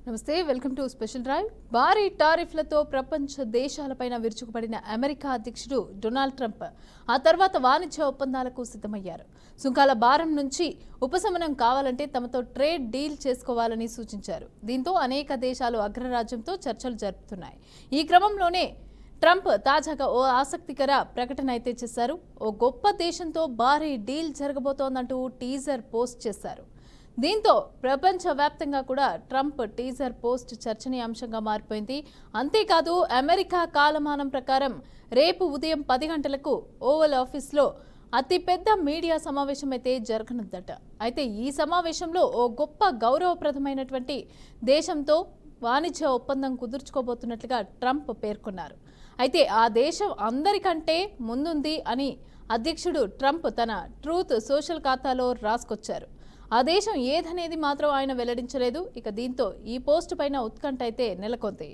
నమస్తే, welcome to special drive. భారీ టారిఫ్లతో ప్రపంచ దేశాలపైన విరుచుకుపడిన అమెరికా అధ్యక్షుడు డొనాల్డ్ ట్రంప్ ఆ తర్వాత వాణిజ్య ఒప్పందాలకు సిద్ధమయ్యారు. సుంకాల భారం నుంచి ఉపశమనం కావాలంటే తమతో ట్రేడ్ డీల్ చేసుకోవాలని సూచించారు. దీంతో అనేక దేశాలు అగ్రరాజ్యంతో చర్చలు జరుపుతున్నాయి. ఈ క్రమంలోనే ట్రంప్ తాజాగా ఓ ఆసక్తికర ప్రకటన అయితే చేశారు. ఓ గొప్ప దేశంతో భారీ డీల్ జరగబోతోందంటూ టీజర్ పోస్ట్ చేశారు. దీంతో ప్రపంచవ్యాప్తంగా కూడా ట్రంప్ టీజర్ పోస్ట్ చర్చనీయాంశంగా మారిపోయింది. అంతేకాదు, అమెరికా కాలమానం ప్రకారం రేపు ఉదయం 10 గంటలకు ఓవల్ ఆఫీస్లో అతిపెద్ద మీడియా సమావేశం అయితే జరగనుందట. అయితే ఈ సమావేశంలో ఓ గొప్ప గౌరవప్రదమైనటువంటి దేశంతో వాణిజ్య ఒప్పందం కుదుర్చుకోబోతున్నట్లుగా ట్రంప్ పేర్కొన్నారు. అయితే ఆ దేశం అందరికంటే ముందుంది అని అధ్యక్షుడు ట్రంప్ తన ట్రూత్ సోషల్ ఖాతాలో రాసుకొచ్చారు. ఆ దేశం ఏదనేది మాత్రం ఆయన వెల్లడించలేదు. ఇక దీంతో ఈ పోస్ట్ పైన ఉత్కంఠ అయితే నెలకొంది.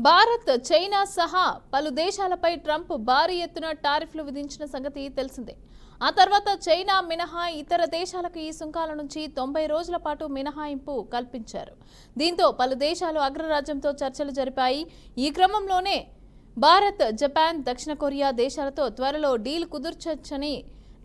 భారత్, చైనా సహా పలు దేశాలపై ట్రంప్ భారీ ఎత్తున టారిఫ్లు విధించిన సంగతి తెలిసిందే. ఆ తర్వాత చైనా మినహా ఇతర దేశాలకు ఈ సుంకాల నుంచి 90 రోజుల పాటు మినహాయింపు కల్పించారు. దీంతో పలు దేశాలు అగ్రరాజ్యంతో చర్చలు జరిపాయి. ఈ క్రమంలోనే భారత్, జపాన్, దక్షిణ కొరియా దేశాలతో త్వరలో డీల్ కుదుర్చొచ్చని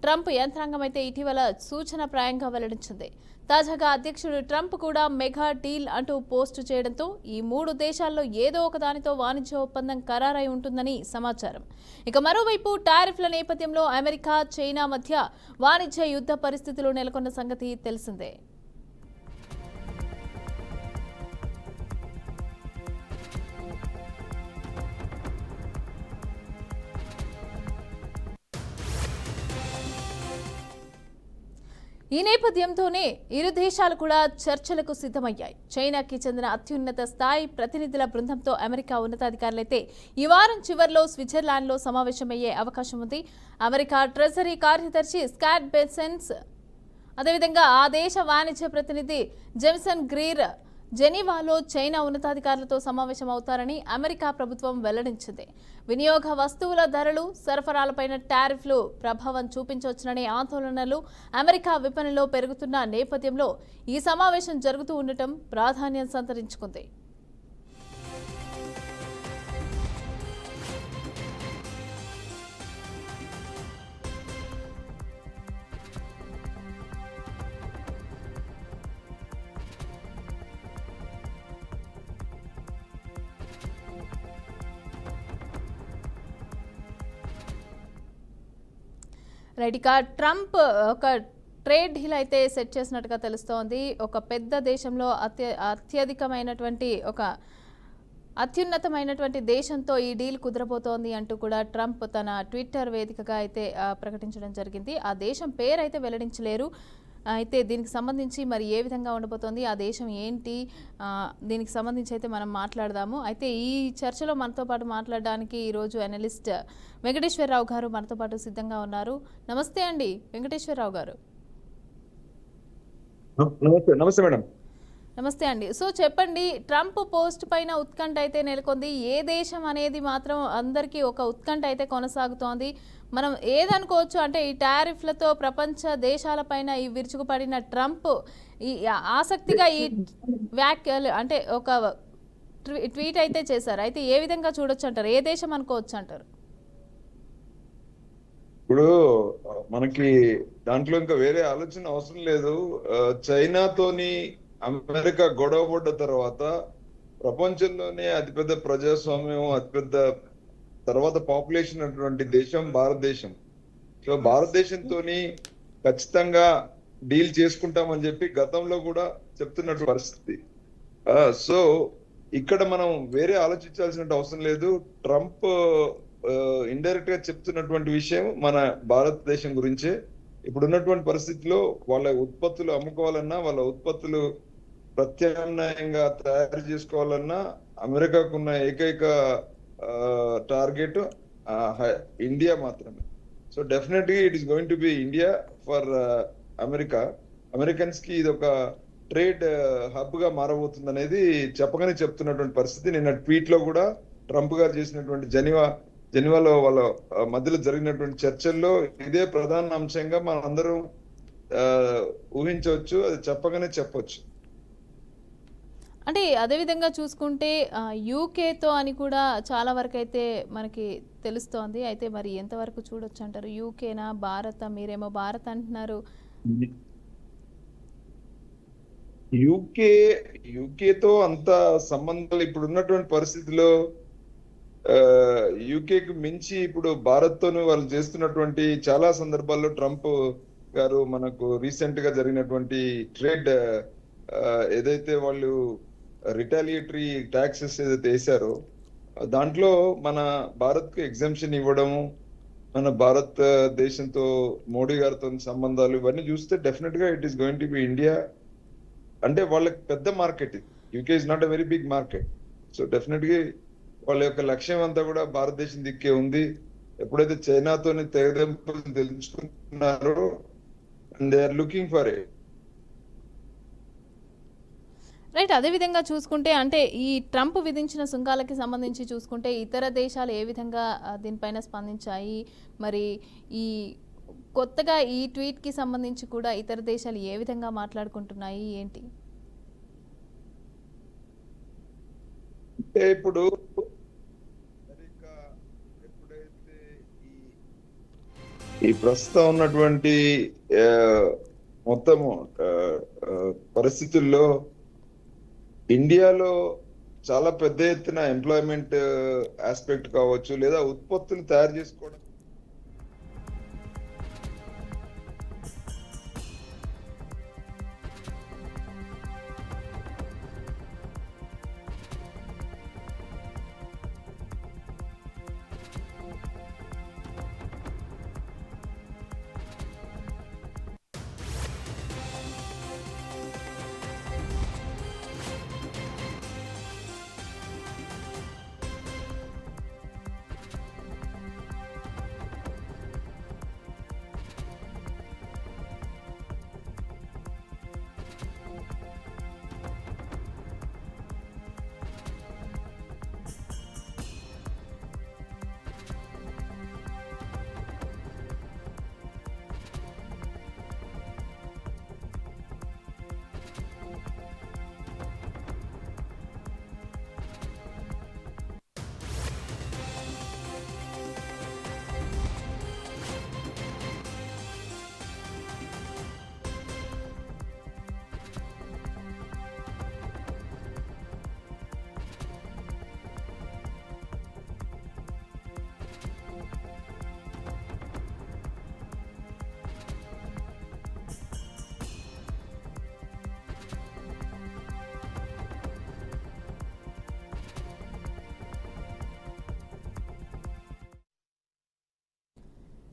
ట్రంప్ యంత్రాంగం అయితే ఇటీవల సూచనప్రాయంగా వెల్లడించింది. తాజాగా అధ్యక్షుడు ట్రంప్ కూడా మెగా డీల్ అంటూ పోస్టు చేయడంతో ఈ 3 దేశాల్లో ఏదో ఒక దానితో వాణిజ్య ఒప్పందం ఖరారై ఉంటుందని సమాచారం. ఇక మరోవైపు టారిఫ్ల నేపథ్యంలో అమెరికా, చైనా మధ్య వాణిజ్య యుద్ధ పరిస్థితులు నెలకొన్న సంగతి తెలిసిందే. ఈ నేపథ్యంతోనే ఇరు దేశాలు కూడా చర్చలకు సిద్ధమయ్యాయి. చైనాకి చెందిన అత్యున్నత స్థాయి ప్రతినిధుల బృందంతో అమెరికా ఉన్నతాధికారులైతే ఈ వారం చివరిలో స్విట్జర్లాండ్లో సమావేశమయ్యే అవకాశం ఉంది. అమెరికా ట్రెజరీ కార్యదర్శి స్కాట్ బెసెన్స్, అదేవిధంగా ఆ దేశ వాణిజ్య ప్రతినిధి జెమ్సన్ గ్రీర్ జెనీవాలో చైనా ఉన్నతాధికారులతో సమావేశం అవుతారని అమెరికా ప్రభుత్వం వెల్లడించింది. వినియోగ వస్తువుల ధరలు, సరఫరాలపైన టారిఫ్లు ప్రభావం చూపించవచ్చుననే ఆందోళనలు అమెరికా విపణిలో పెరుగుతున్న నేపథ్యంలో ఈ సమావేశం జరుగుతూ ఉండటం ప్రాధాన్యం సంతరించుకుంది. రైట్, ఇక ట్రంప్ ఒక ట్రేడ్ డీల్ అయితే సెట్ చేసినట్టుగా తెలుస్తోంది. ఒక పెద్ద దేశంలో అత్యధికమైనటువంటి ఒక అత్యున్నతమైనటువంటి దేశంతో ఈ డీల్ కుదరబోతోంది అంటూ కూడా ట్రంప్ తన ట్విట్టర్ వేదికగా అయితే ప్రకటించడం జరిగింది. ఆ దేశం పేరు అయితే వెల్లడించలేరు. అయితే దీనికి సంబంధించి మరి ఏ విధంగా ఉండబోతోంది, ఆ దేశం ఏంటి, దీనికి సంబంధించి అయితే మనం మాట్లాడదాము. అయితే ఈ చర్చలో మనతో పాటు మాట్లాడడానికి ఈరోజు అనలిస్ట్ వెంకటేశ్వరరావు గారు మనతో పాటు సిద్ధంగా ఉన్నారు. నమస్తే అండి వెంకటేశ్వరరావు గారు. నమస్తే మేడం. నమస్తే అండి. సో చెప్పండి, ట్రంప్ పోస్ట్ పైన ఉత్కంఠ అయితే నెలకొంది. ఏ దేశం అనేది మాత్రం అందరికీ ఒక ఉత్కంఠ అయితే కొనసాగుతోంది. మనం ఏదనుకోవచ్చు అంటే ఈ టారిఫ్లతో ప్రపంచ దేశాలపైన ఈ విరుచుకుపడిన ట్రంప్ ఈ ఆసక్తిగా ఈ వ్యాఖ్యలు అంటే ఒక ట్వీట్ అయితే చేశారు. అయితే ఏ విధంగా చూడొచ్చు అంటారు, ఏ దేశం అనుకోవచ్చు అంటారు? ఇప్పుడు మనకి దాంట్లో ఇంకా వేరే ఆలోచన అవసరం లేదు. చైనాతోని అమెరికా గొడవ పడ్డ తర్వాత ప్రపంచంలోనే అతిపెద్ద ప్రజాస్వామ్యం, అతిపెద్ద తర్వాత పాపులేషన్ అటువంటి దేశం భారతదేశం. సో భారతదేశంతో ఖచ్చితంగా డీల్ చేసుకుంటామని చెప్పి గతంలో కూడా చెప్తున్నట్టు పరిస్థితి. సో ఇక్కడ మనం వేరే ఆలోచించాల్సిన అవసరం లేదు. ట్రంప్ ఇండైరెక్ట్ గా చెప్తున్నటువంటి విషయం మన భారతదేశం గురించే. ఇప్పుడు ఉన్నటువంటి పరిస్థితిలో వాళ్ళ ఉత్పత్తులు అమ్ముకోవాలన్నా, వాళ్ళ ఉత్పత్తులు ప్రత్యామ్నాయంగా తయారు చేసుకోవాలన్నా అమెరికాకున్న ఏకైక టార్గెట్ ఇండియా మాత్రమే. So definitely it is going to be India for America. Americans కి ఇది ఒక ట్రేడ్ హబ్ గా మారబోతుంది అనేది చెప్పగానే చెప్తున్నటువంటి పరిస్థితి. నిన్న ట్వీట్ లో కూడా ట్రంప్ గారు చేసినటువంటి జెనీవాలో వాళ్ళ మధ్యలో జరిగినటువంటి చర్చల్లో ఇదే ప్రధాన అంశంగా మనం అందరం ఊహించవచ్చు, అది చెప్పగానే చెప్పొచ్చు. అంటే అదేవిధంగా చూసుకుంటే యూకేతో అని కూడా చాలా వరకు అయితే మనకి తెలుస్తోంది. అయితే మరి ఎంతవరకు చూడొచ్చు అంటారు? యూకేనా, భారత? మీరేమో భారత్ అంటున్నారు. యూకేతో అంత సంబంధాలు ఇప్పుడు ఉన్నటువంటి పరిస్థితిలో యూకేకి మించి ఇప్పుడు భారత్ తోను వాళ్ళు చేస్తున్నటువంటి చాలా సందర్భాల్లో ట్రంప్ గారు మనకు రీసెంట్ గా జరిగినటువంటి ట్రేడ్ ఏదైతే వాళ్ళు రిటాలియేటరీ ట్యాక్సెస్ ఏదైతే వేశారో దాంట్లో మన భారత్ కు ఎగ్జామ్షన్ ఇవ్వడము, మన భారత్ దేశంతో మోడీ గారితో సంబంధాలు ఇవన్నీ చూస్తే డెఫినెట్ గా it is going to be India. అంటే వాళ్ళకి పెద్ద మార్కెట్ ఇది. UK is not a very big market. So definite గా వాళ్ళ యొక్క లక్ష్యం అంతా కూడా భారతదేశం దిక్కే ఉంది. ఎప్పుడైతే చైనాతోని తెగదెంపులు తెలుసుకున్నారో and they are looking for it. Right. అదేవిధంగా చూసుకుంటే అంటే ఈ ట్రంప్ విధించిన సుంకాలకి సంబంధించి చూసుకుంటే ఇతర దేశాలు ఏ విధంగా దీనిపైన స్పందించాయి? మరి ఈ కొత్తగా ఈ ట్వీట్కి సంబంధించి కూడా ఇతర దేశాలు ఏ విధంగా మాట్లాడుకుంటున్నాయి ఏంటి? అంటే ఇప్పుడు అమెరికా ఎప్పుడైతే ఈ ప్రస్తుతం ఉన్నటువంటి మొత్తము పరిస్థితుల్లో ఇండియాలో చాలా పెద్ద ఎత్తున ఎంప్లాయ్మెంట్ ఆస్పెక్ట్ కావచ్చు, లేదా ఉత్పత్తులు తయారు చేసుకోవడం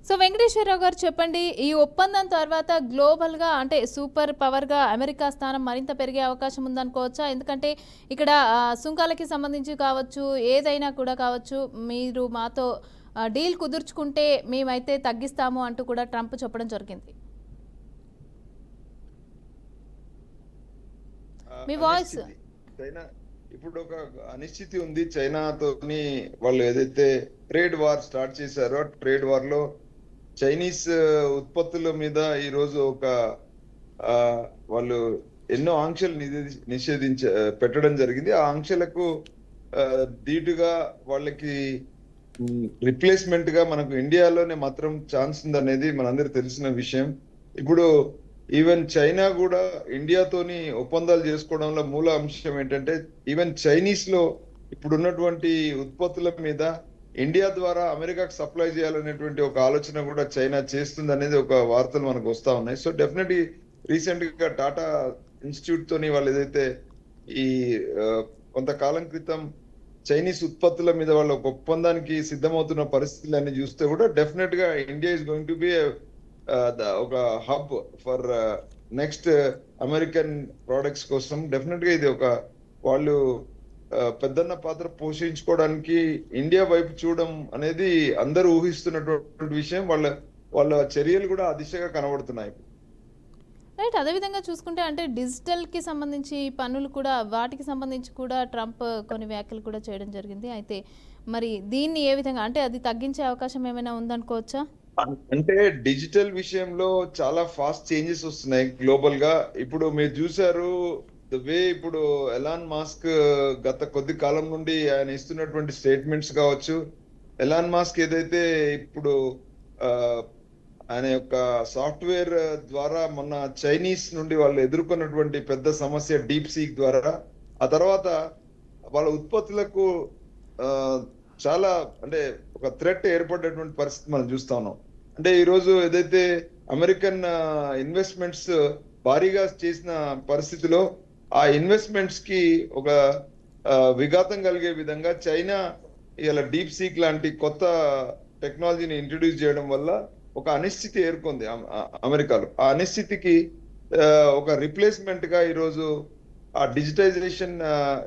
సో వెంకటేశ్వరరావు గారు చెప్పండి, ఈ ఒప్పందం తర్వాత గ్లోబల్గా అంటే సూపర్ పవర్గా అమెరికా స్థానం మరింత పెరిగే అవకాశం ఉందనుకోవచ్చా? ఎందుకంటే ఇక్కడ సుంకాలకి సంబంధించి కావచ్చు, ఏదైనా కూడా కావచ్చు, మీరు మాతో డీల్ కుదుర్చుకుంటే మేమైతే తగ్గిస్తాము అంటూ కూడా ట్రంప్ చెప్పడం జరిగింది. మీ వాయిస్ చైనా ఇప్పుడు ఒక అనిశ్చితి ఉంది. చైనాతోని వాళ్ళు ఏదైతే ట్రేడ్ వార్ స్టార్ట్ చేశారో ట్రేడ్ వార్ లో చైనీస్ ఉత్పత్తుల మీద ఈ రోజు ఒక వాళ్ళు ఎన్నో ఆంక్షలు పెట్టడం జరిగింది. ఆ ఆంక్షలకు ధీటుగా వాళ్ళకి రిప్లేస్మెంట్ గా మనకు ఇండియాలోనే మాత్రం ఛాన్స్ ఉందనేది మనందరికి తెలిసిన విషయం. ఇప్పుడు ఈవెన్ చైనా కూడా ఇండియాతోని ఒప్పందాలు చేసుకోవడంలో మూల అంశం ఏంటంటే ఈవెన్ చైనీస్ లో ఇప్పుడు ఉన్నటువంటి ఉత్పత్తుల మీద ఇండియా ద్వారా అమెరికాకు సప్లై చేయాలనేటువంటి ఒక ఆలోచన కూడా చైనా చేస్తుంది అనేది ఒక వార్తలు మనకు వస్తా ఉన్నాయి. సో డెఫినెట్లీ రీసెంట్ గా టాటా ఇన్స్టిట్యూట్ తోని వాళ్ళు ఏదైతే ఈ కొంతకాలం క్రితం చైనీస్ ఉత్పత్తుల మీద వాళ్ళ ఒక ఒప్పందానికి సిద్ధమవుతున్న పరిస్థితులన్నీ చూస్తే కూడా డెఫినెట్ గా India is going to be ఒక hub for next American products కోసం. డెఫినెట్ గా ఇది ఒక వాళ్ళు పెద్దన్న పాత్ర పోషించుకోవడానికి ఇండియా వైపు చూడడం అనేది అందరూ ఊహిస్తున్నటువంటి విషయం. వాళ్ళ చర్యలు కూడా ఆ దిశగా కనబడుతున్నాయి. రైట్. అదేవిధంగా చూసుకుంటే అంటే డిజిటల్కి సంబంధించి పన్నులు కూడా వాటికి సంబంధించి కూడా ట్రంప్ కొన్ని వ్యాఖ్యలు కూడా చేయడం జరిగింది. అయితే మరి దీన్ని ఏ విధంగా అంటే అది తగ్గించే అవకాశం ఏమైనా ఉందనుకోవచ్చా? అంటే డిజిటల్ విషయంలో చాలా ఫాస్ట్ చేంజెస్ వస్తున్నాయి గ్లోబల్ గా. ఇప్పుడు మీరు చూసారు ద వే ఇప్పుడు ఎలాన్ మాస్క్ గత కొద్ది కాలం నుండి ఆయన ఇస్తున్నటువంటి స్టేట్మెంట్స్ కావచ్చు. ఎలాన్ మాస్క్ ఏదైతే ఇప్పుడు ఆ, ఆయన యొక్క సాఫ్ట్వేర్ ద్వారా మొన్న చైనీస్ నుండి వాళ్ళు ఎదుర్కొన్నటువంటి పెద్ద సమస్య డీప్ సీక్ ద్వారా, ఆ తర్వాత వాళ్ళ ఉత్పత్తులకు ఆ, చాలా అంటే ఒక థ్రెట్ ఏర్పడేటువంటి పరిస్థితి మనం చూస్తా ఉన్నాం. అంటే ఈ రోజు ఏదైతే అమెరికన్ ఇన్వెస్ట్మెంట్స్ భారీగా చేసిన పరిస్థితిలో ఆ ఇన్వెస్ట్మెంట్స్ కి ఒక విఘాతం కలిగే విధంగా చైనా ఇలా డీప్ సీక్ లాంటి కొత్త టెక్నాలజీని ఇంట్రడ్యూస్ చేయడం వల్ల ఒక అనిశ్చితి ఏర్కొంది అమెరికాలో. ఆ అనిశ్చితికి ఒక రిప్లేస్మెంట్ గా ఈరోజు ఆ డిజిటైజేషన్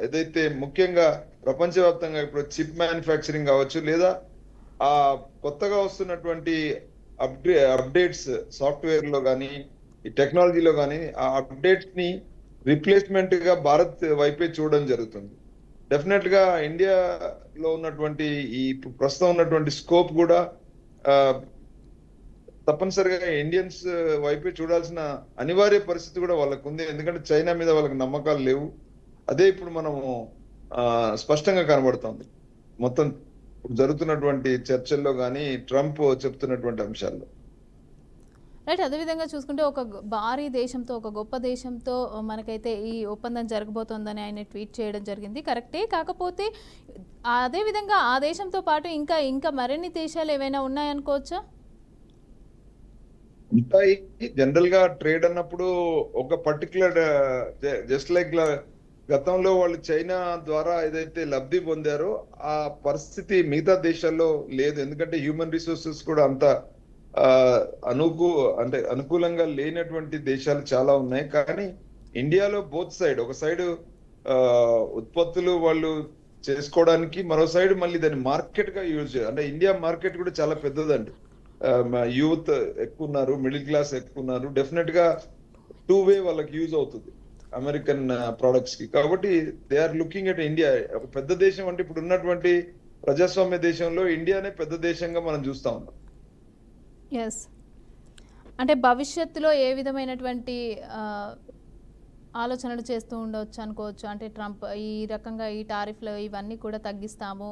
ఏదైతే ముఖ్యంగా ప్రపంచవ్యాప్తంగా ఇప్పుడు చిప్ మ్యానుఫ్యాక్చరింగ్ కావచ్చు, లేదా ఆ కొత్తగా వస్తున్నటువంటి అప్డేట్స్ సాఫ్ట్వేర్ లో కానీ ఈ టెక్నాలజీలో కానీ ఆ అప్డేట్స్ ని రిప్లేస్మెంట్ గా భారత్ వైపే చూడడం జరుగుతుంది. డెఫినెట్ గా ఇండియాలో ఉన్నటువంటి ఈ ప్రస్తుతం ఉన్నటువంటి స్కోప్ కూడా తప్పనిసరిగా ఇండియన్స్ వైపే చూడాల్సిన అనివార్య పరిస్థితి కూడా వాళ్ళకు ఉంది. ఎందుకంటే చైనా మీద వాళ్ళకి నమ్మకాలు లేవు. అదే ఇప్పుడు మనము స్పష్టంగా కనబడుతోంది మొత్తం జరుగుతున్నటువంటి చర్చల్లో కానీ ట్రంప్ చెప్తున్నటువంటి అంశాల్లో. రైట్. అదేవిధంగా చూసుకుంటే ఒక భారీ దేశంతో ఒక గొప్ప దేశంతో మనకైతే ఈ ఒప్పందం జరగబోతోందని ఆయన ట్వీట్ చేయడం జరిగింది. కరెక్టే. కాకపోతే అదేవిధంగా ఆ దేశంతో పాటు ఇంకా ఇంకా మరిన్ని దేశాలు ఏవైనా ఉన్నాయనుకోవచ్చా? ఉంటాయి. జనరల్ గా ట్రేడ్ అన్నప్పుడు ఒక పర్టికులర్ జస్ట్ లైక్ గతంలో వాళ్ళు చైనా ద్వారా ఏదైతే లబ్ధి పొందారో ఆ పరిస్థితి మిగతా దేశాల్లో లేదు. ఎందుకంటే హ్యూమన్ రిసోర్సెస్ కూడా అంత అనుకూలంగా లేనటువంటి దేశాలు చాలా ఉన్నాయి. కానీ ఇండియాలో బోత్ సైడ్, ఒక సైడ్ ఉత్పత్తులు వాళ్ళు చేసుకోవడానికి, మరో సైడ్ మళ్ళీ దాన్ని మార్కెట్ గా యూజ్ చేయాలి. అంటే ఇండియా మార్కెట్ కూడా చాలా పెద్దదండి. యూత్ ఎక్కువ ఉన్నారు, మిడిల్ క్లాస్ ఎక్కువ ఉన్నారు. డెఫినెట్ గా టూ వే వాళ్ళకి యూజ్ అవుతుంది అమెరికన్ ప్రొడక్ట్స్ కి. కాబట్టి they are looking at India. ఒక పెద్ద దేశం అంటే ఇప్పుడు ఉన్నటువంటి ప్రజాస్వామ్య దేశంలో ఇండియానే పెద్ద దేశంగా మనం చూస్తా ఉన్నాం. ఎస్. అంటే భవిష్యత్తులో ఏ విధమైనటువంటి ఆలోచనలు చేస్తూ ఉండవచ్చు అనుకోవచ్చు? అంటే ట్రంప్ ఈ రకంగా ఈ టారిఫ్లు ఇవన్నీ కూడా తగ్గిస్తాము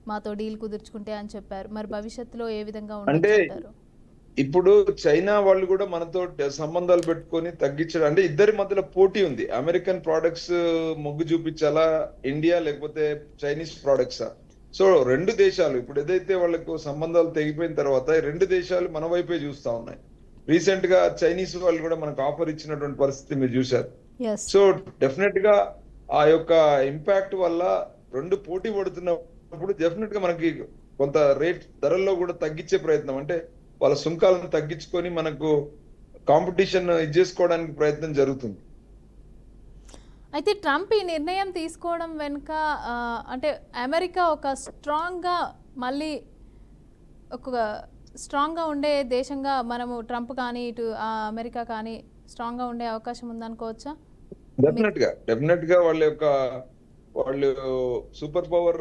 మాతో డీల్ కుదుర్చుకుంటే అని చెప్పారు. మరి భవిష్యత్తులో ఏ విధంగా అంటే ఉండొచ్చు? ఇప్పుడు చైనా వాళ్ళు కూడా మనతో సంబంధాలు పెట్టుకొని తగ్గించడం, అంటే ఇద్దరి మధ్యలో పోటీ ఉంది. అమెరికన్ ప్రొడక్ట్స్ మొగ్గు చూపించాలా ఇండియా, లేకపోతే చైనీస్ ప్రొడక్ట్స్? సో రెండు దేశాలు ఇప్పుడు ఏదైతే వాళ్ళకు సంబంధాలు తెగిపోయిన తర్వాత రెండు దేశాలు మన వైపే చూస్తా ఉన్నాయి. రీసెంట్ గా చైనీస్ వాళ్ళు కూడా మనకు ఆఫర్ ఇచ్చినటువంటి పరిస్థితి మీరు చూశారు. సో డెఫినెట్ గా ఆ యొక్క ఇంపాక్ట్ వల్ల రెండు పోటీ పడుతున్నప్పుడు డెఫినెట్ గా మనకి కొంత రేట్ ధరల్లో కూడా తగ్గించే ప్రయత్నం, అంటే వాళ్ళ సుంకాలను తగ్గించుకొని మనకు కాంపిటీషన్ చేసుకోవడానికి ప్రయత్నం జరుగుతుంది. అయితే ట్రంప్ ఈ నిర్ణయం తీసుకోవడం వెనుక అంటే అమెరికా ఒక స్ట్రాంగ్గా మళ్ళీ ఒక స్ట్రాంగ్గా ఉండే దేశంగా మనము ట్రంప్ కానీ ఇటు అమెరికా కానీ స్ట్రాంగ్గా ఉండే అవకాశం ఉందనుకోవచ్చా? డెఫినెట్ గా వాళ్ళు సూపర్ పవర్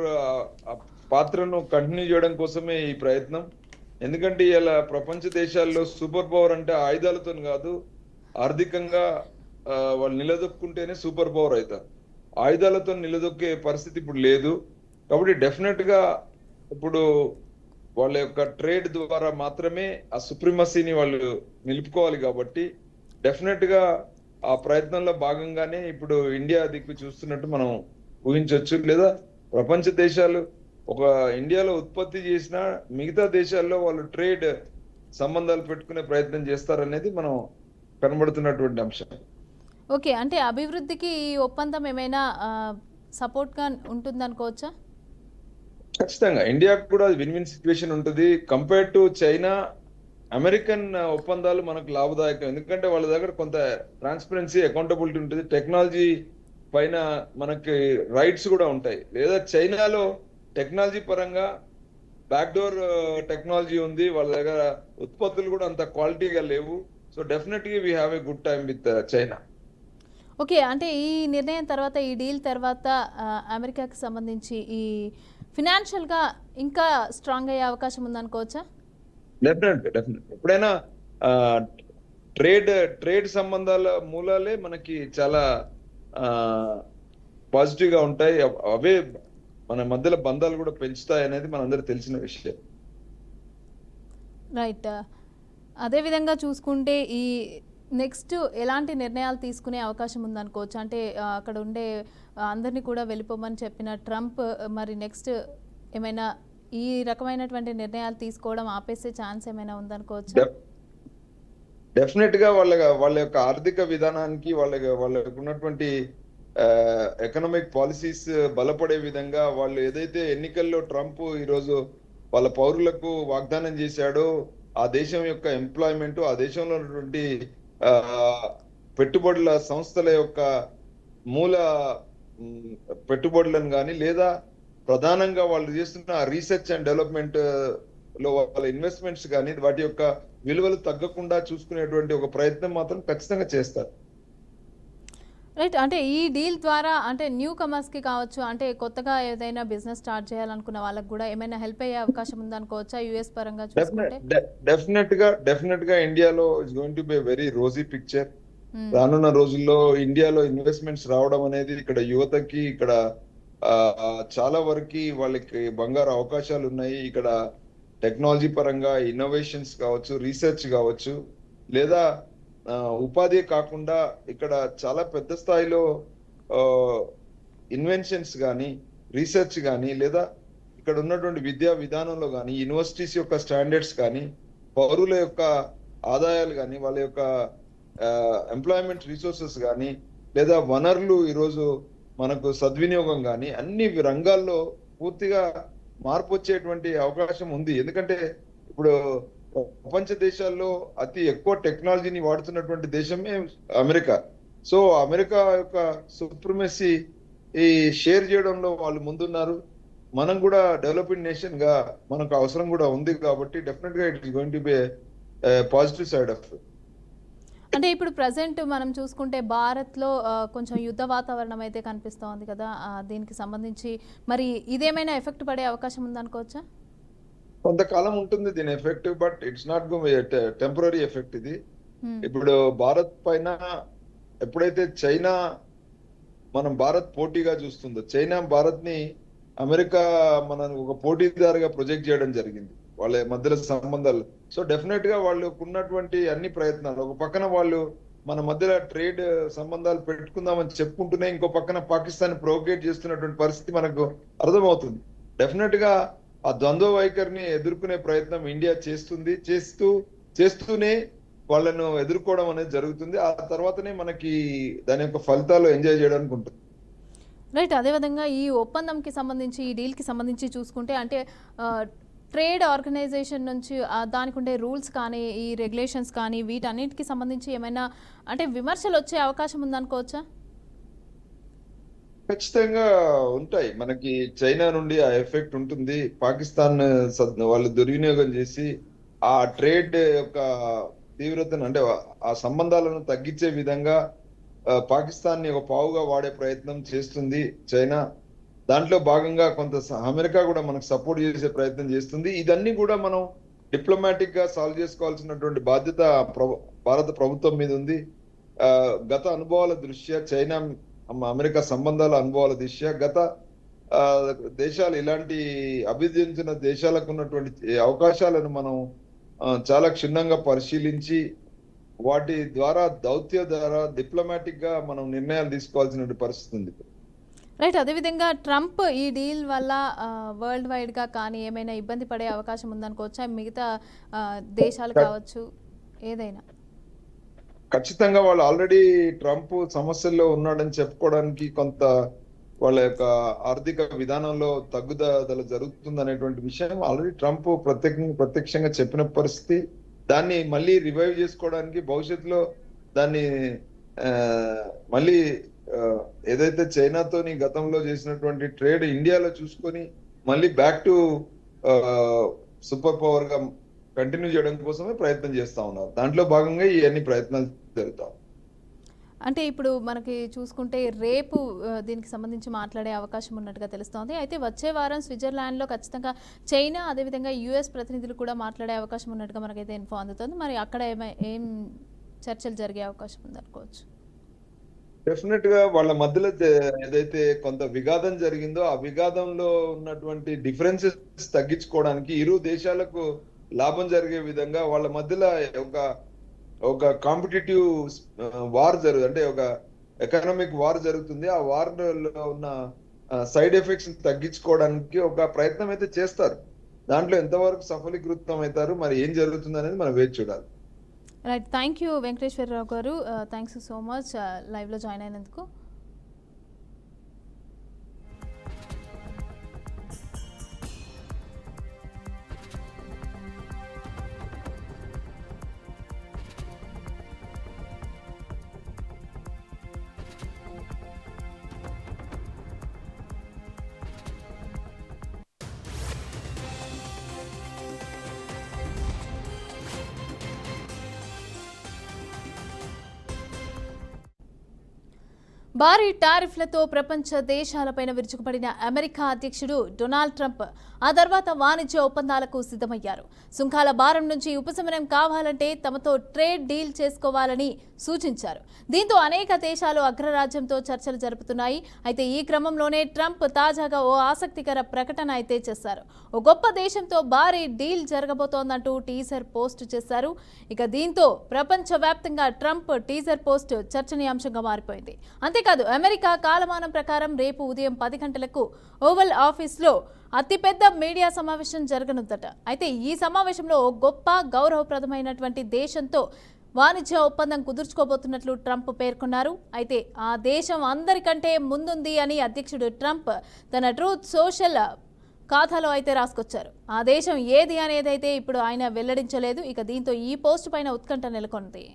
పాత్రను కంటిన్యూ చేయడం కోసమే ఈ ప్రయత్నం. ఎందుకంటే ఇలా ప్రపంచ దేశాల్లో సూపర్ పవర్ అంటే ఆయుధాలతో కాదు, ఆర్థికంగా వాళ్ళు నిలదొక్కుంటేనే సూపర్ పవర్ అవుతారు. ఆయుధాలతో నిలదొక్కే పరిస్థితి ఇప్పుడు లేదు. కాబట్టి డెఫినెట్ గా ఇప్పుడు వాళ్ళ యొక్క ట్రేడ్ ద్వారా మాత్రమే ఆ సుప్రీమసీని వాళ్ళు నిలుపుకోవాలి. కాబట్టి డెఫినెట్ గా ఆ ప్రయత్నంలో భాగంగానే ఇప్పుడు ఇండియా దిక్కు చూస్తున్నట్టు మనం ఊహించవచ్చు. లేదా ప్రపంచ దేశాలు ఒక ఇండియాలో ఉత్పత్తి చేసిన మిగతా దేశాల్లో వాళ్ళు ట్రేడ్ సంబంధాలు పెట్టుకునే ప్రయత్నం చేస్తారనేది మనం కనబడుతున్నటువంటి అంశం. ఓకే. అంటే అభివృద్ధికి ఈ ఒప్పందం ఏమైనా సపోర్ట్గా ఉంటుందనుకోవచ్చా? ఖచ్చితంగా ఇండియాకు కూడా విన్ విన్ సిచ్యువేషన్ ఉంటుంది. కంపేర్ టు చైనా, అమెరికన్ ఒప్పందాలు మనకు లాభదాయకం. ఎందుకంటే వాళ్ళ దగ్గర కొంత ట్రాన్స్పరెన్సీ, అకౌంటబిలిటీ ఉంటుంది. టెక్నాలజీ పైన మనకి రైట్స్ కూడా ఉంటాయి. లేదా చైనాలో టెక్నాలజీ పరంగా బ్యాక్డోర్ టెక్నాలజీ ఉంది, వాళ్ళ దగ్గర ఉత్పత్తులు కూడా అంత క్వాలిటీగా లేవు. So definitely we have a good time with China. Okay, అంటే ఈ నిర్ణయం తర్వాత, ఈ డీల్ తర్వాత అమెరికాకి సంబంధించి ఈ ఫినాన్షియల్గా ఇంకా స్ట్రాంగ్ అయ్యే అవకాశం ఉందనుకోవచ్చా? డెఫినెట్ ఎప్పుడైనా ట్రేడ్ సంబంధాల మూలాలే మనకి చాలా పాజిటివ్ గా ఉంటాయి. అవే మన మధ్యలో బంధాలు కూడా పెంచుతాయి అనేది మనందరూ తెలిసిన విషయం. రైట్. అదేవిధంగా చూసుకుంటే ఈ నెక్స్ట్ ఎలాంటి నిర్ణయాలు తీసుకునే అవకాశం ఉందనుకోవచ్చు? అంటే అక్కడ ఉండే అందరినీ కూడా వెళ్ళిపోమని చెప్పిన ట్రంప్ మరి నెక్స్ట్ ఏమైనా ఈ రకమైనటువంటి నిర్ణయాలు తీసుకోవడం ఆపేసే ఛాన్స్ ఏమైనా ఉందనుకోవచ్చు? డెఫినెట్ గా వాళ్ళ యొక్క ఆర్థిక విధానానికి వాళ్ళకు ఉన్నటువంటి ఎకనామిక్ పాలసీస్ బలపడే విధంగా వాళ్ళు ఏదైతే ఎన్నికల్లో ట్రంప్ ఈరోజు వాళ్ళ పౌరులకు వాగ్దానం చేశాడో, ఆ దేశం యొక్క ఎంప్లాయ్మెంట్, ఆ దేశంలో ఉన్నటువంటి పెట్టుబడుల సంస్థల యొక్క మూల పెట్టుబడులను కానీ, లేదా ప్రధానంగా వాళ్ళు చేస్తున్న రీసెర్చ్ అండ్ డెవలప్మెంట్ లో వాళ్ళ ఇన్వెస్ట్మెంట్స్ కానీ వాటి యొక్క విలువలు తగ్గకుండా చూసుకునేటువంటి ఒక ప్రయత్నం మాత్రం ఖచ్చితంగా చేస్తారు. రైట్. అంటే ఈ డీల్ ద్వారా అంటే న్యూ కమర్స్కి కావచ్చు, అంటే కొత్తగా ఏదైనా బిజినెస్ స్టార్ట్ చేయాలనుకున్న వాళ్ళకి కూడా ఏమైనా హెల్ప్ అయ్యే అవకాశం ఉందనుకోవచ్చా యుఎస్ పరంగా చూసుకుంటే? డెఫినెట్ గా ఇండియాలో it's going to be very rosy picture. రానున్న రోజుల్లో ఇండియాలో ఇన్వెస్ట్మెంట్స్ రావడం అనేది ఇక్కడ యువతకి ఇక్కడ చాలా వరకు వాళ్ళకి బంగారు అవకాశాలు ఉన్నాయి. ఇక్కడ టెక్నాలజీ పరంగా ఇన్నోవేషన్స్ కావచ్చు, రీసెర్చ్ కావచ్చు, లేదా ఉపాధి కాకుండా ఇక్కడ చాలా పెద్ద స్థాయిలో ఇన్వెన్షన్స్ కానీ, రీసెర్చ్ కానీ, లేదా ఇక్కడ ఉన్నటువంటి విద్యా విధానంలో కానీ, యూనివర్సిటీస్ యొక్క స్టాండర్డ్స్ కానీ, పౌరుల యొక్క ఆదాయాలు కానీ, వాళ్ళ యొక్క ఎంప్లాయ్మెంట్ రిసోర్సెస్ కానీ, లేదా వనరులు ఈరోజు మనకు సద్వినియోగం కానీ, అన్ని రంగాల్లో పూర్తిగా మార్పు వచ్చేటువంటి అవకాశం ఉంది. ఎందుకంటే ఇప్పుడు ప్రపంచ దేశాల్లో అతి ఎక్కువ టెక్నాలజీని వాడుతున్నటువంటి దేశమే అమెరికా. సో అమెరికా యొక్క సుప్రమసీ ఈ షేర్ చేయడంలో వాళ్ళు ముందున్నారు. మనం కూడా డెవలపింగ్ నేషన్ గా మనకు అవసరం కూడా ఉంది కాబట్టి డెఫినెట్ గా it is going to B positive side of. అంటే ఇప్పుడు ప్రజెంట్ మనం చూసుకుంటే భారత్లో కొంచెం యుద్ధ వాతావరణం అయితే కనిపిస్తోంది కదా, దీనికి సంబంధించి మరి ఇదేమైనా ఎఫెక్ట్ పడే అవకాశం ఉందనుకోవచ్చా? కొంతకాలం ఉంటుంది దీని effect, but it's not temporary effect ఇది. ఇప్పుడు భారత్ పైన ఎప్పుడైతే చైనా భారత్ పోటీగా చూస్తుందో, చైనా భారత్ ని అమెరికా ఒక పోటీదారుగా ప్రొజెక్ట్ చేయడం జరిగింది వాళ్ళ మధ్యలో సంబంధాలు. సో డెఫినెట్ గా వాళ్ళకు ఉన్నటువంటి అన్ని ప్రయత్నాలు, ఒక పక్కన వాళ్ళు మన మధ్యలో ట్రేడ్ సంబంధాలు పెట్టుకుందామని చెప్పుకుంటూనే ఇంకో పక్కన పాకిస్తాన్ ప్రొవోకేట్ చేస్తున్నటువంటి పరిస్థితి మనకు అర్థమవుతుంది. డెఫినెట్ గా ఆ ద్వంద్వ వైఖరిని ఎదుర్కొనే ప్రయత్నం ఇండియా చేస్తూనే వాళ్ళను ఎదుర్కోవడం అనేది జరుగుతుంది. ఆ తర్వాతనే మనకి దాని యొక్క ఫలితాలు ఎంజాయ్ చేయడానికి ఉంటుంది. రైట్. అదేవిధంగా ఈ ఒప్పందంకి సంబంధించి, ఈ డీల్కి సంబంధించి చూసుకుంటే అంటే ట్రేడ్ ఆర్గనైజేషన్ నుంచి దానికి ఉండే రూల్స్ కానీ, ఈ రెగ్యులేషన్స్ కానీ, వీటన్నిటికి సంబంధించి ఏమైనా అంటే విమర్శలు వచ్చే అవకాశం ఉందనుకోవచ్చా? ఖచ్చితంగా ఉంటాయి. మనకి చైనా నుండి ఆ ఎఫెక్ట్ ఉంటుంది. పాకిస్తాన్ వాళ్ళు దుర్వినియోగం చేసి ఆ ట్రేడ్ యొక్క తీవ్రతను, అంటే ఆ సంబంధాలను తగ్గించే విధంగా పాకిస్తాన్ ని ఒక పావుగా వాడే ప్రయత్నం చేస్తుంది చైనా. దాంట్లో భాగంగా కొంత అమెరికా కూడా మనకు సపోర్ట్ చేసే ప్రయత్నం చేస్తుంది. ఇదన్నీ కూడా మనం డిప్లొమాటిక్ గా సాల్వ్ చేసుకోవాల్సినటువంటి బాధ్యత భారత ప్రభుత్వం మీద ఉంది. గత అనుభవాల దృష్ట్యా, చైనా అమెరికా సంబంధాల అనుభవాల దృష్ట్యా, గత దేశాలు ఇలాంటి అభివృద్ధి చెందిన దేశాలకు ఉన్నటువంటి అవకాశాలను మనం చాలా క్షుణ్ణంగా పరిశీలించి వాటి ద్వారా దౌత్య ద్వారా డిప్లొమాటిక్ గా మనం నిర్ణయాలు తీసుకోవాల్సిన పరిస్థితి ఉంది. రైట్. అదేవిధంగా ట్రంప్ ఈ డీల్ వల్ల వరల్డ్ వైడ్ గా కానీ ఏమైనా ఇబ్బంది పడే అవకాశం ఉందనుకోవచ్చా? మిగతా దేశాలు కావచ్చు, ఏదైనా? ఖచ్చితంగా వాళ్ళు ఆల్రెడీ ట్రంప్ సమస్యల్లో ఉన్నాడని చెప్పుకోవడానికి కొంత వాళ్ళ యొక్క ఆర్థిక విధానంలో తగ్గుదల జరుగుతుంది అనేటువంటి విషయం ఆల్రెడీ ట్రంప్ ప్రత్యక్షంగా చెప్పిన పరిస్థితి. దాన్ని మళ్ళీ రివైవ్ చేసుకోవడానికి భవిష్యత్తులో దాన్ని మళ్ళీ ఆ, ఏదైతే చైనాతోని గతంలో చేసినటువంటి ట్రేడ్ ఇండియాలో చూసుకొని మళ్ళీ బ్యాక్ టు సూపర్ పవర్ గా కంటిన్యూ చేయడం కోసమే ప్రయత్నం చేస్తా ఉన్నారు. దాంట్లో భాగంగా ఈ అన్ని ప్రయత్నాలు జరుగుతాయి. అంటే ఇప్పుడు మనకి చూసుకుంటే రేపు దీనికి సంబంధించి మాట్లాడే అవకాశం ఉన్నట్టుగా తెలుస్తోంది. అయితే వచ్చే వారం స్విట్జర్లాండ్లో ఖచ్చితంగా చైనా అదేవిధంగా యుఎస్ ప్రతినిధులు కూడా మాట్లాడే అవకాశం ఉన్నట్టుగా మనకైతే ఇన్ఫో అందుతుంది. మరి అక్కడ ఏం చర్చలు జరిగే అవకాశం ఉందనుకోవచ్చు? డెఫినెట్ గా వాళ్ళ మధ్యలో ఏదైతే కొంత విఘాతం జరిగిందో ఆ విఘాతంలో ఉన్నటువంటి డిఫరెన్సెస్ తగ్గించుకోవడానికి ఇరు దేశాలకు లాభం జరిగే విధంగా వాళ్ళ మధ్యలో ఒక ఒక కాంపిటేటివ్ వార్ అంటే ఒక ఎకనామిక్ వార్ జరుగుతుంది. ఆ వార్ లో ఉన్న సైడ్ ఎఫెక్ట్స్ తగ్గించుకోవడానికి ఒక ప్రయత్నం అయితే చేస్తారు. దాంట్లో ఎంతవరకు సఫలీకృతం అవుతారు, మరి ఏం జరుగుతుంది అనేది మనం వేచి చూడాలి. రైట్, థ్యాంక్ యూ వెంకటేశ్వరరావు గారు, థ్యాంక్స్ సో మచ్ లైవ్లో జాయిన్ అయినందుకు. భారీ టారిఫ్లతో ప్రపంచ దేశాలపైన విరుచుకుపడిన అమెరికా అధ్యక్షుడు డొనాల్డ్ ట్రంప్ ఆ తర్వాత వాణిజ్య ఒప్పందాలకు సిద్ధమయ్యారు. సుంకాల భారం నుంచి ఉపశమనం కావాలంటే తమతో ట్రేడ్ డీల్ చేసుకోవాలని సూచించారు. దీంతో అనేక దేశాలు అగ్రరాజ్యంతో చర్చలు జరుపుతున్నాయి. అయితే ఈ క్రమంలోనే ట్రంప్ తాజాగా ఓ ఆసక్తికర ప్రకటన అయితే చేశారు. ఓ గొప్ప దేశంతో భారీ డీల్ జరగబోతోందంటూ టీజర్ పోస్ట్ చేశారు. ఇక దీంతో ప్రపంచవ్యాప్తంగా ట్రంప్ టీజర్ పోస్ట్ చర్చనీయాంశంగా మారిపోయింది. అంతేకాదు అమెరికా కాలమానం ప్రకారం రేపు ఉదయం 10 గంటలకు ఓవల్ ఆఫీస్లో అతిపెద్ద మీడియా సమావేశం జరగనుందట. అయితే ఈ సమావేశంలో గొప్ప గౌరవప్రదమైనటువంటి దేశంతో వాణిజ్య ఒప్పందం కుదుర్చుకోబోతున్నట్లు ట్రంప్ పేర్కొన్నారు. అయితే ఆ దేశం అందరికంటే ముందుంది అని అధ్యక్షుడు ట్రంప్ తన ట్రూత్ సోషల్ ఖాతాలో అయితే రాసుకొచ్చారు. ఆ దేశం ఏది అనేది అయితే ఇప్పుడు ఆయన వెల్లడించలేదు. ఇక దీంతో ఈ పోస్ట్ పైన ఉత్కంఠ నెలకొంది.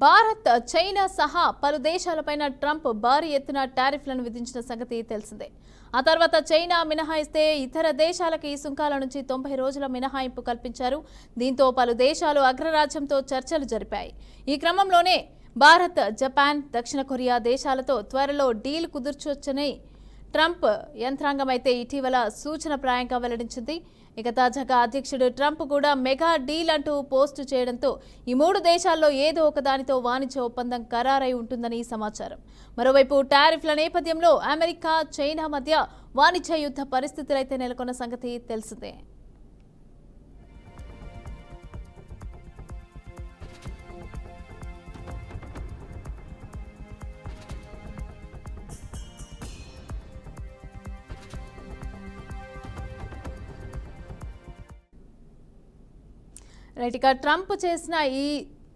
భారత్, చైనా సహా పలు దేశాలపైన ట్రంప్ భారీ ఎత్తున టారిఫ్లను విధించిన సంగతి తెలిసిందే. ఆ తర్వాత చైనా మినహాయిస్తే ఇతర దేశాలకు ఈ సుంకాల నుంచి 90 రోజుల మినహాయింపు కల్పించారు. దీంతో పలు దేశాలు అగ్రరాజ్యంతో చర్చలు జరిపాయి. ఈ క్రమంలోనే భారత్, జపాన్, దక్షిణ కొరియా దేశాలతో త్వరలో డీల్ కుదుర్చొచ్చని ట్రంప్ యంత్రాంగం అయితే ఇటీవల సూచనప్రాయంగా వెల్లడించింది. ఇక తాజాగా అధ్యక్షుడు ట్రంప్ కూడా మెగా డీల్ అంటూ పోస్టు చేయడంతో ఈ 3 దేశాల్లో ఏదో ఒకదానితో వాణిజ్య ఒప్పందం ఖరారై ఉంటుందని సమాచారం. మరోవైపు టారిఫ్ల నేపథ్యంలో అమెరికా, చైనా మధ్య వాణిజ్య యుద్ధ పరిస్థితులైతే నెలకొన్న సంగతి తెలిసిందే. రైట్, ఇక ట్రంప్ చేసిన ఈ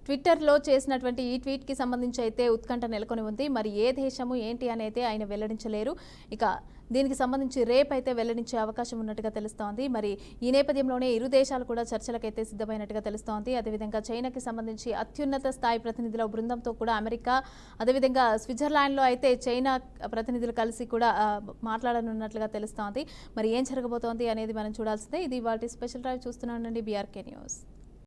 ట్విట్టర్లో చేసినటువంటి ఈ ట్వీట్కి సంబంధించి అయితే ఉత్కంఠ నెలకొని ఉంది. మరి ఏ దేశము ఏంటి అనేది ఆయన వెల్లడించలేరు. ఇక దీనికి సంబంధించి రేపైతే వెల్లడించే అవకాశం ఉన్నట్టుగా తెలుస్తోంది. మరి ఈ నేపథ్యంలోనే ఇరు దేశాలు కూడా చర్చలకైతే సిద్ధమైనట్టుగా తెలుస్తోంది. అదేవిధంగా చైనాకి సంబంధించి అత్యున్నత స్థాయి ప్రతినిధుల బృందంతో కూడా అమెరికా, అదేవిధంగా స్విట్జర్లాండ్లో అయితే చైనా ప్రతినిధులు కలిసి కూడా మాట్లాడనున్నట్లుగా తెలుస్తోంది. మరి ఏం జరగబోతోంది అనేది మనం చూడాల్సిందే. ఇది వాటి స్పెషల్ డ్రైవ్ చూస్తున్నానండి, బీఆర్కే న్యూస్.